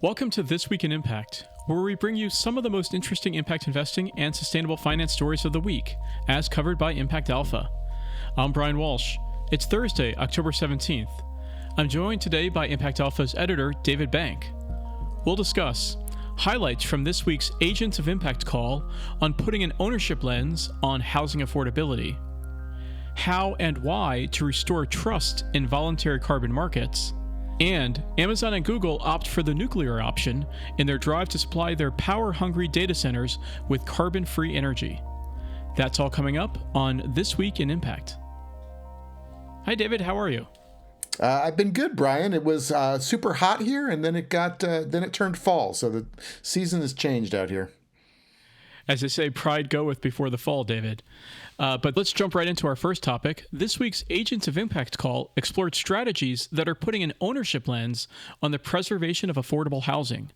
Welcome to This Week in Impact, where we bring you some of the most interesting impact investing and sustainable finance stories of the week, as covered by Impact Alpha. I'm Brian Walsh. It's Thursday, October 17th. I'm joined today by Impact Alpha's editor, David Bank. We'll discuss highlights from this week's Agents of Impact call on putting an ownership lens on housing affordability, how and why to restore trust in voluntary carbon markets, and Amazon and Google opt for the nuclear option in their drive to supply their power-hungry data centers with carbon-free energy. That's all coming up on This Week in Impact. Hi, David. How are you? I've been good, Brian. It was super hot here, and then it turned fall, so the season has changed out here. As they say, pride goeth before the fall, David. But let's jump right into our first topic. This week's Agents of Impact call explored strategies that are putting an ownership lens on the preservation of affordable housing.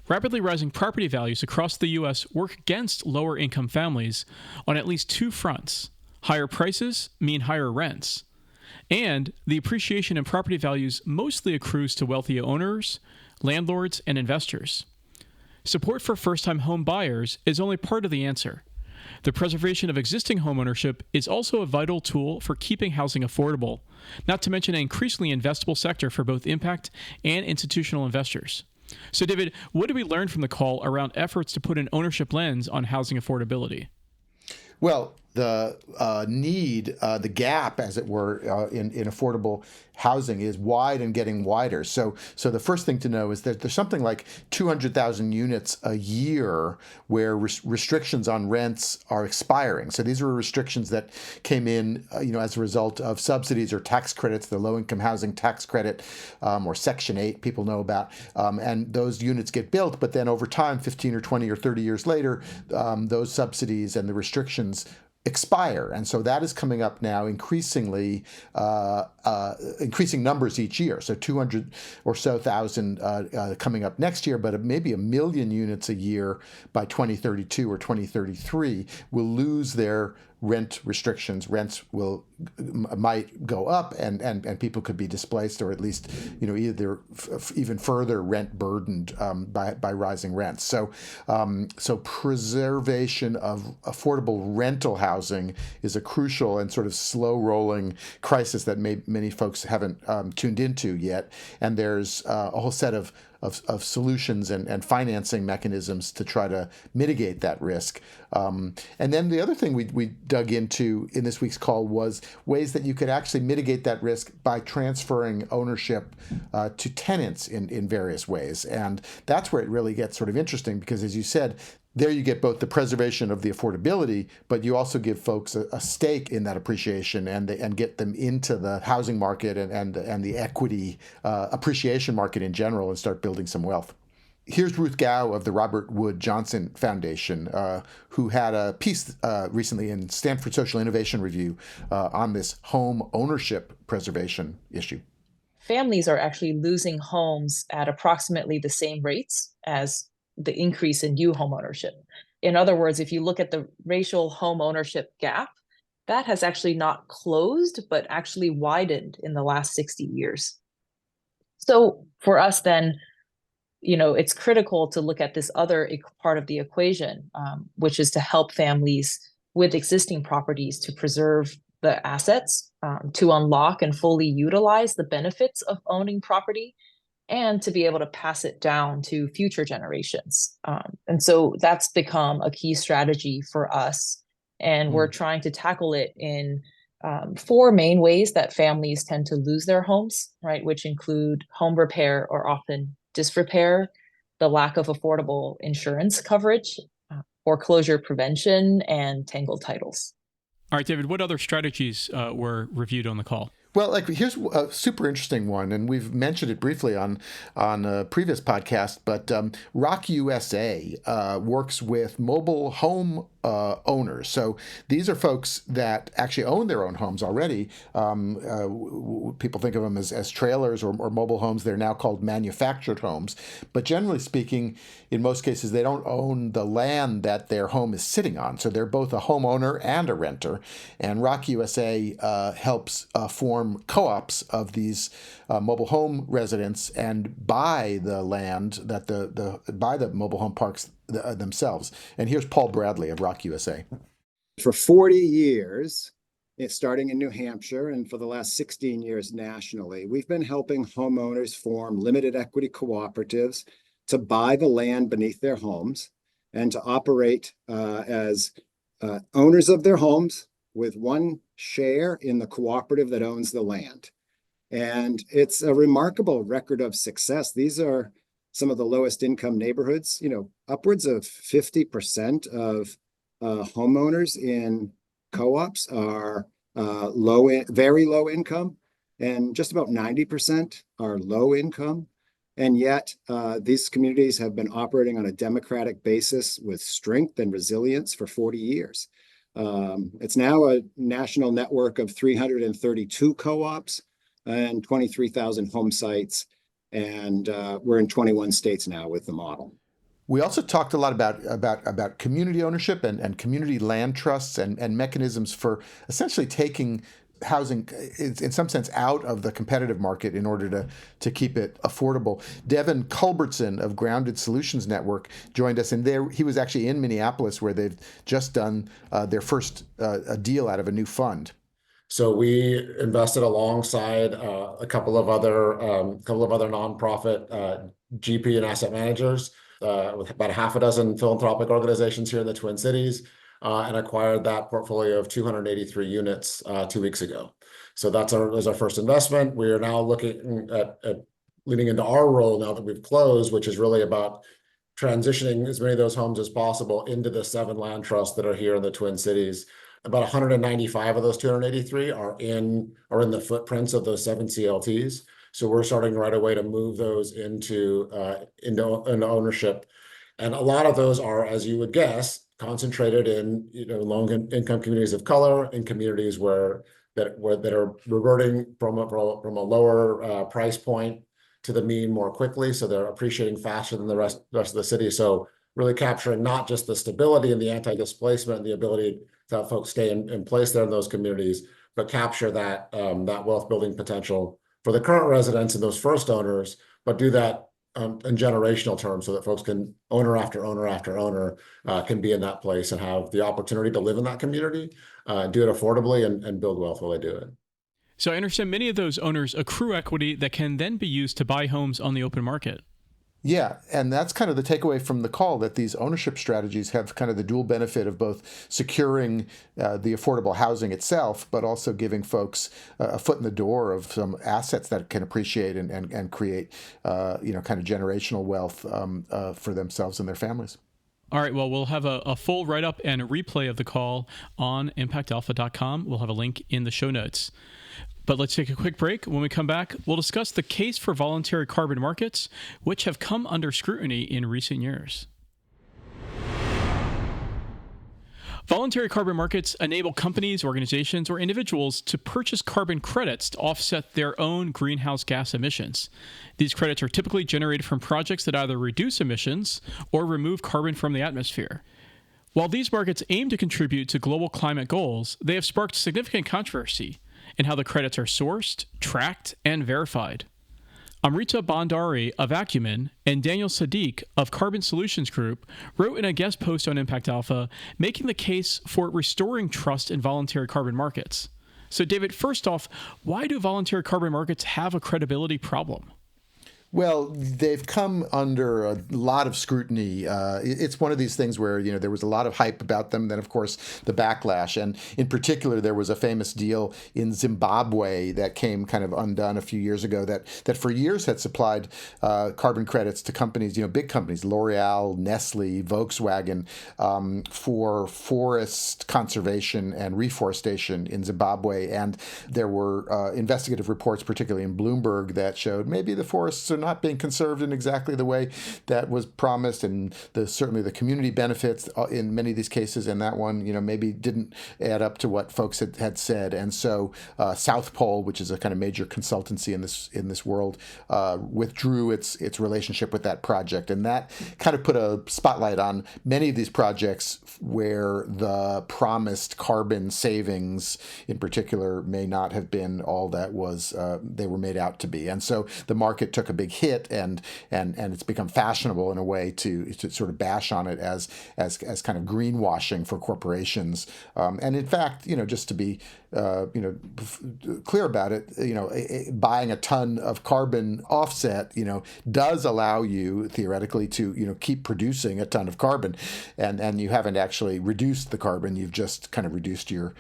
Rapidly rising property values across the U.S. work against lower-income families on at least two fronts. Higher prices mean higher rents. And the appreciation in property values mostly accrues to wealthy owners, landlords, and investors. Support for first-time home buyers is only part of the answer. The preservation of existing homeownership is also a vital tool for keeping housing affordable, not to mention an increasingly investable sector for both impact and institutional investors. So, David, what did we learn from the call around efforts to put an ownership lens on housing affordability? Well, the the gap, as it were, in affordable housing is wide and getting wider. So the first thing to know is that there's something like 200,000 units a year where restrictions on rents are expiring. So these were restrictions that came in, as a result of subsidies or tax credits, the low-income housing tax credit, or Section 8, people know about. And those units get built, but then over time, 15 or 20 or 30 years later, those subsidies and the restrictions expire. And so that is coming up now increasingly, increasing numbers each year. So 200 or so thousand coming up next year, but maybe 1 million units a year by 2032 or 2033 will lose their rent restrictions. Rents might go up, and people could be displaced, or at least either even further rent burdened by rising rents. So preservation of affordable rental housing is a crucial and sort of slow rolling crisis that many folks haven't tuned into yet. And there's a whole set of solutions and financing mechanisms to try to mitigate that risk. And then the other thing we dug into in this week's call was ways that you could actually mitigate that risk by transferring ownership to tenants in various ways. And that's where it really gets sort of interesting because, as you said, there you get both the preservation of the affordability, but you also give folks a stake in that appreciation and get them into the housing market and the equity appreciation market in general and start building some wealth. Here's Ruth Gow of the Robert Wood Johnson Foundation, who had a piece recently in Stanford Social Innovation Review on this home ownership preservation issue. Families are actually losing homes at approximately the same rates as the increase in new home ownership. In other words, if you look at the racial home ownership gap, that has actually not closed, but actually widened in the last 60 years. So for us then, it's critical to look at this other part of the equation, which is to help families with existing properties to preserve the assets, to unlock and fully utilize the benefits of owning property, and to be able to pass it down to future generations. And so that's become a key strategy for us. And we're trying to tackle it in 4 main ways that families tend to lose their homes, right? Which include home repair or often disrepair, the lack of affordable insurance coverage, foreclosure prevention, and tangled titles. All right, David, what other strategies were reviewed on the call? Well, here's a super interesting one, and we've mentioned it briefly on a previous podcast, but Rock USA works with mobile home owners. So these are folks that actually own their own homes already. People think of them as trailers or mobile homes. They're now called manufactured homes. But generally speaking, in most cases, they don't own the land that their home is sitting on. So they're both a homeowner and a renter. And Rock USA helps form co-ops of these mobile home residents and buy the land that buy the mobile home parks themselves. And here's Paul Bradley of Rock USA. For 40 years, starting in New Hampshire and for the last 16 years nationally, we've been helping homeowners form limited equity cooperatives to buy the land beneath their homes and to operate as owners of their homes with one share in the cooperative that owns the land. And it's a remarkable record of success. These are some of the lowest income neighborhoods. Upwards of 50% of homeowners in co-ops are very low income, and just about 90% are low income. And yet these communities have been operating on a democratic basis with strength and resilience for 40 years. It's now a national network of 332 co-ops and 23,000 home sites. And we're in 21 states now with the model. We also talked a lot about community ownership and community land trusts and mechanisms for essentially taking housing, in some sense, out of the competitive market in order to keep it affordable. Devin Culbertson of Grounded Solutions Network joined us, and he was actually in Minneapolis, where they've just done their first a deal out of a new fund. So we invested alongside a couple of other nonprofit GP and asset managers with about a half a dozen philanthropic organizations here in the Twin Cities, and acquired that portfolio of 283 units 2 weeks ago. So that was our first investment. We are now looking at leaning into our role now that we've closed, which is really about transitioning as many of those homes as possible into the 7 land trusts that are here in the Twin Cities. About 195 of those 283 are in the footprints of those 7 CLTs. So we're starting right away to move those into ownership. And a lot of those are, as you would guess, concentrated in low-income communities of color, in communities that are reverting from a lower price point to the mean more quickly. So they're appreciating faster than the rest of the city. So really capturing not just the stability and the anti-displacement and the ability to have folks stay in place there in those communities, but capture that wealth building potential for the current residents and those first owners, but do that in generational terms so that folks can, owner after owner after owner, can be in that place and have the opportunity to live in that community, do it affordably and build wealth while they do it. So I understand many of those owners accrue equity that can then be used to buy homes on the open market. Yeah, and that's kind of the takeaway from the call, that these ownership strategies have kind of the dual benefit of both securing the affordable housing itself, but also giving folks a foot in the door of some assets that can appreciate and create, kind of generational wealth for themselves and their families. All right, well, we'll have a full write-up and a replay of the call on impactalpha.com. We'll have a link in the show notes. But let's take a quick break. When we come back, we'll discuss the case for voluntary carbon markets, which have come under scrutiny in recent years. Voluntary carbon markets enable companies, organizations, or individuals to purchase carbon credits to offset their own greenhouse gas emissions. These credits are typically generated from projects that either reduce emissions or remove carbon from the atmosphere. While these markets aim to contribute to global climate goals, they have sparked significant controversy in how the credits are sourced, tracked, and verified. Amrita Bhandari of Acumen and Daniel Sadiq of Carbon Solutions Group wrote in a guest post on Impact Alpha, making the case for restoring trust in voluntary carbon markets. So, David, first off, why do voluntary carbon markets have a credibility problem? Well, they've come under a lot of scrutiny. It's one of these things where, there was a lot of hype about them. Then, of course, the backlash. And in particular, there was a famous deal in Zimbabwe that came kind of undone a few years ago that for years had supplied carbon credits to companies, big companies, L'Oreal, Nestle, Volkswagen, for forest conservation and reforestation in Zimbabwe. And there were investigative reports, particularly in Bloomberg, that showed maybe the forests are not being conserved in exactly the way that was promised, and certainly the community benefits in many of these cases, and that one, maybe didn't add up to what folks had said. And so South Pole, which is a kind of major consultancy in this world, withdrew its relationship with that project, and that kind of put a spotlight on many of these projects where the promised carbon savings, in particular, may not have been all that was they were made out to be. And so the market took a big hit, and it's become fashionable in a way to sort of bash on it as kind of greenwashing for corporations. And in fact, just to be clear about it, buying a ton of carbon offset, does allow you theoretically to keep producing a ton of carbon, and you haven't actually reduced the carbon. You've just kind of reduced your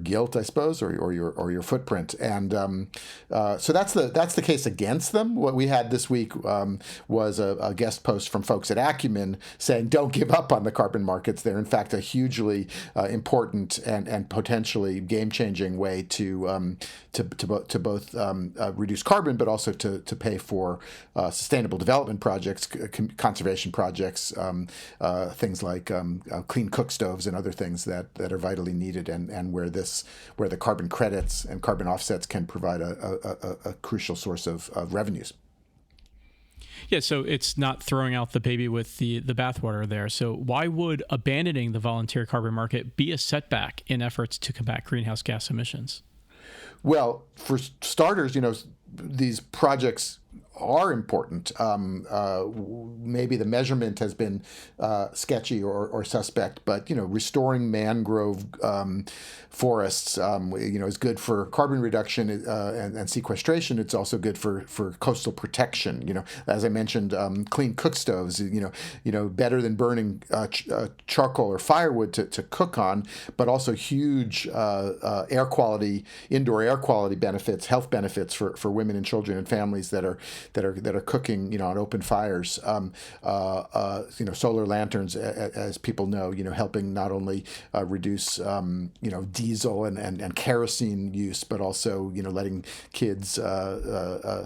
guilt, I suppose, or your footprint. And so that's the case against them. What we had this week was a guest post from folks at Acumen saying, don't give up on the carbon markets. They're in fact a hugely important and potentially game-changing way to both reduce carbon, but also to pay for sustainable development projects, conservation projects, things like clean cook stoves and other things that are vitally needed, and where the carbon credits and carbon offsets can provide a crucial source of revenues. Yeah, so it's not throwing out the baby with the bathwater there. So why would abandoning the voluntary carbon market be a setback in efforts to combat greenhouse gas emissions? Well, for starters, these projects are important. Maybe the measurement has been sketchy or suspect, but restoring mangrove forests is good for carbon reduction and sequestration. It's also good for coastal protection. As I mentioned, clean cook stoves. Better than burning charcoal or firewood to cook on, but also huge indoor air quality benefits, health benefits for women and children and families that are cooking, on open fires. Solar lanterns, as people know, helping not only reduce, diesel and kerosene use, but also, letting kids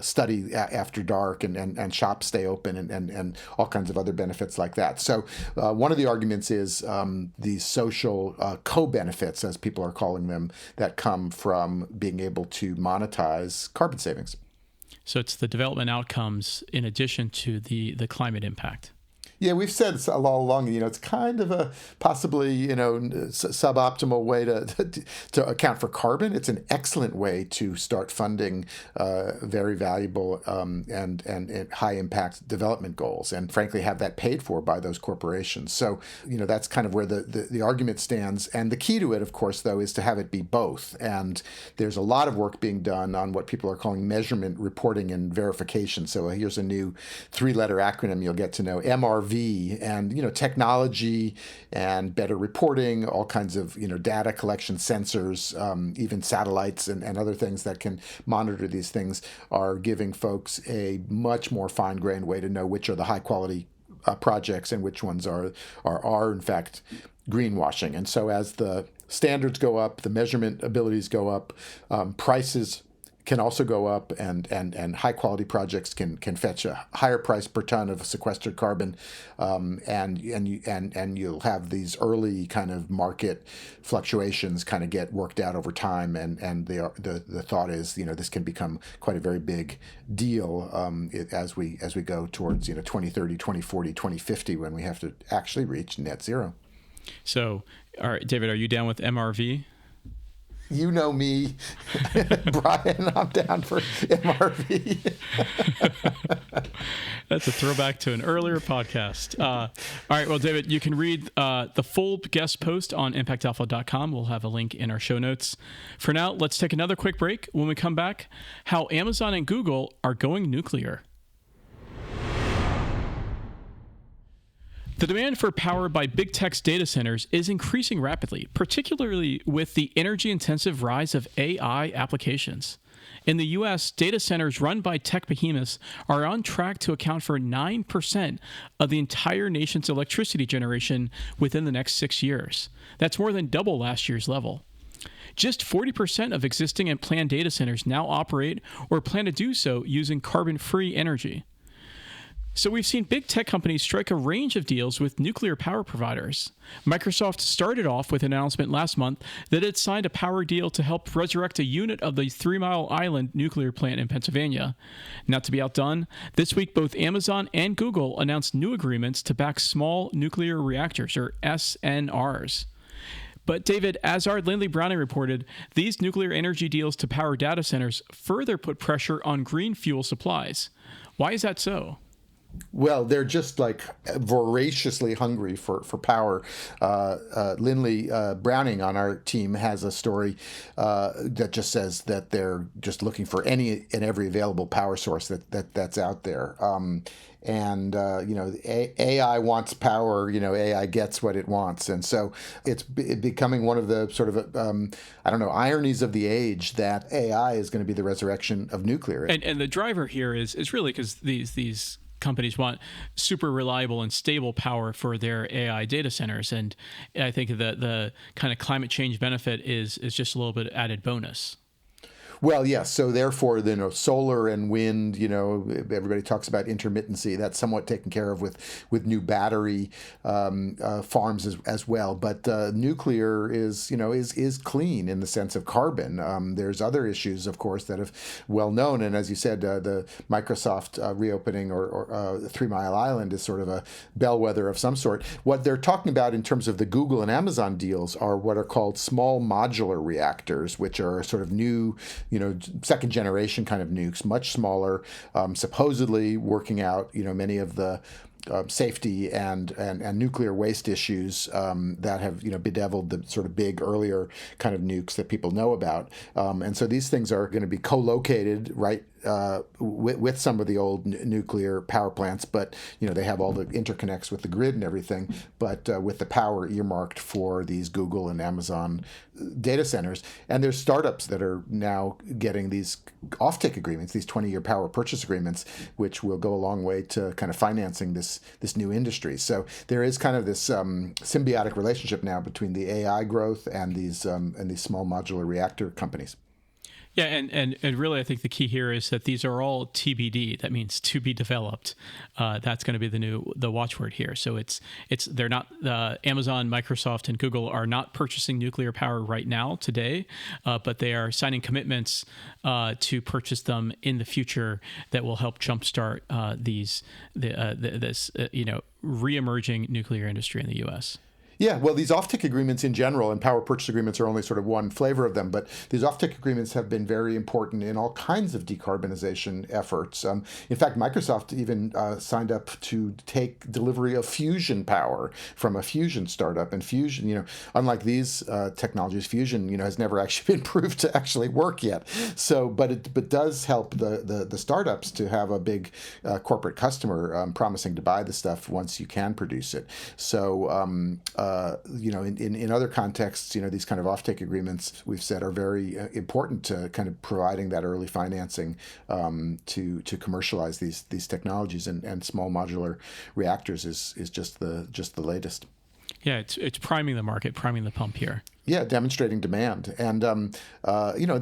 study after dark and shops stay open and all kinds of other benefits like that. So one of the arguments is these social co-benefits, as people are calling them, that come from being able to monetize carbon savings. So it's the development outcomes in addition to the climate impact. Yeah, we've said all along, it's kind of a possibly, suboptimal way to account for carbon. It's an excellent way to start funding very valuable and high impact development goals, and frankly have that paid for by those corporations. So, that's kind of where the argument stands. And the key to it, of course, though, is to have it be both. And there's a lot of work being done on what people are calling measurement, reporting, and verification. So here's a new 3-letter acronym you'll get to know, MRV. And technology and better reporting, all kinds of data collection, sensors, even satellites and other things that can monitor these things are giving folks a much more fine-grained way to know which are the high-quality projects and which ones are in fact greenwashing. And so as the standards go up, the measurement abilities go up, prices can also go up, and high quality projects can fetch a higher price per ton of sequestered carbon, and you'll have these early kind of market fluctuations kind of get worked out over time, and the thought is this can become quite a very big deal as we go towards 2030, 2040, 2050 when we have to actually reach net zero. So, all right, David, are you down with MRV? You know me, Brian, I'm down for MRV. That's a throwback to an earlier podcast. All right, well, David, you can read the full guest post on impactalpha.com. We'll have a link in our show notes. For now, let's take another quick break. When we come back, how Amazon and Google are going nuclear. The demand for power by big tech's data centers is increasing rapidly, particularly with the energy-intensive rise of AI applications. In the U.S., data centers run by tech behemoths are on track to account for 9% of the entire nation's electricity generation within the next 6 years. That's more than double last year's level. Just 40% of existing and planned data centers now operate or plan to do so using carbon-free energy. So we've seen big tech companies strike a range of deals with nuclear power providers. Microsoft started off with an announcement last month that it signed a power deal to help resurrect a unit of the 3 Mile Island nuclear plant in Pennsylvania. Not to be outdone, this week both Amazon and Google announced new agreements to back small nuclear reactors, or SNRs. But David, as our Lindley Browning reported, these nuclear energy deals to power data centers further put pressure on green fuel supplies. Why is that so? Well, they're just like voraciously hungry for power. Lindley Browning on our team has a story that just says that they're just looking for any and every available power source that's out there. AI wants power, AI gets what it wants. And so it's becoming one of the sort of, ironies of the age that AI is going to be the resurrection of nuclear. And the driver here is really because these companies want super reliable and stable power for their AI data centers. And I think the kind of climate change benefit is just a little bit added bonus. Well, yes. So therefore, solar and wind, everybody talks about intermittency. That's somewhat taken care of with new battery farms as well. But nuclear is clean in the sense of carbon. There's other issues, of course, that have well known. And as you said, the Microsoft reopening or 3 Mile Island is sort of a bellwether of some sort. What they're talking about in terms of the Google and Amazon deals are what are called small modular reactors, which are sort of new, second generation kind of nukes, much smaller, supposedly working out, many of the safety and nuclear waste issues that have bedeviled the sort of big earlier kind of nukes that people know about. And so these things are going to be co-located right with some of the old nuclear power plants, but they have all the interconnects with the grid and everything, but with the power earmarked for these Google and Amazon data centers. And there's startups that are now getting these offtake agreements, these 20-year power purchase agreements, which will go a long way to kind of financing this new industry. So there is kind of this symbiotic relationship now between the AI growth and these small modular reactor companies. Yeah, and really, I think the key here is that these are all TBD. That means to be developed. That's going to be the watchword here. So they're not Amazon, Microsoft, and Google are not purchasing nuclear power right now today, but they are signing commitments to purchase them in the future that will help jumpstart this reemerging nuclear industry in the U.S. Yeah, well, these offtake agreements in general and power purchase agreements are only sort of one flavor of them, but these offtake agreements have been very important in all kinds of decarbonization efforts. In fact, Microsoft even signed up to take delivery of fusion power from a fusion startup. And fusion, unlike these technologies, fusion, has never actually been proved to actually work yet. So, but it does help the startups to have a big corporate customer promising to buy the stuff once you can produce it. So, in other contexts, these kind of offtake agreements we've said are very important to kind of providing that early financing to commercialize these technologies, and small modular reactors is just the latest. Yeah, it's priming the market, priming the pump here. Yeah, demonstrating demand, and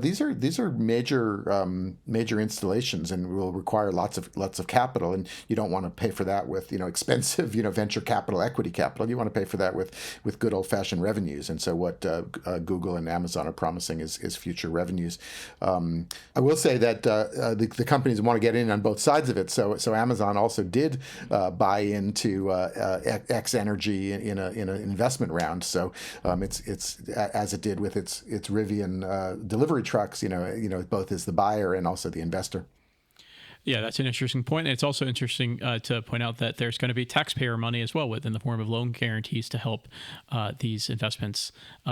these are major installations, and will require lots of capital, and you don't want to pay for that with expensive venture capital, equity capital. You want to pay for that with good old fashioned revenues, and so what Google and Amazon are promising is future revenues. I will say that the companies want to get in on both sides of it. So Amazon also did buy into X Energy in an investment round. So it's as it did with its Rivian delivery trucks, both as the buyer and also the investor. Yeah, that's an interesting point. And it's also interesting to point out that there's going to be taxpayer money as well within the form of loan guarantees to help these investments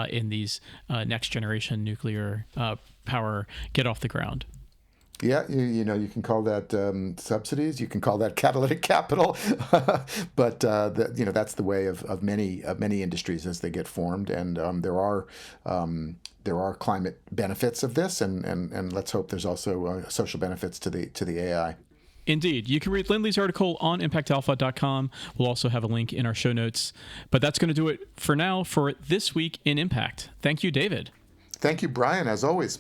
in these next generation nuclear power get off the ground. Yeah, you can call that subsidies. You can call that catalytic capital, but that's the way of many industries as they get formed. And there are climate benefits of this, and let's hope there's also social benefits to the AI. Indeed. You can read Lindley's article on impactalpha.com. We'll also have a link in our show notes. But that's going to do it for now for This Week in Impact. Thank you, David. Thank you, Brian, as always.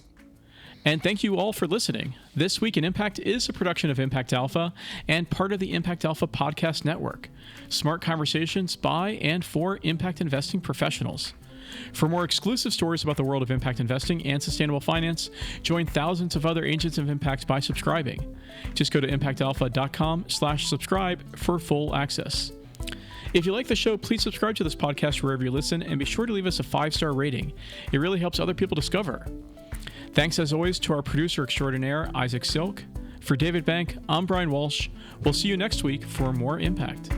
And thank you all for listening. This Week in Impact is a production of Impact Alpha and part of the Impact Alpha Podcast Network. Smart conversations by and for impact investing professionals. For more exclusive stories about the world of impact investing and sustainable finance, join thousands of other agents of impact by subscribing. Just go to impactalpha.com/subscribe for full access. If you like the show, please subscribe to this podcast wherever you listen and be sure to leave us a 5-star rating. It really helps other people discover. Thanks as always to our producer extraordinaire, Isaac Silk. For David Bank, I'm Brian Walsh. We'll see you next week for more Impact.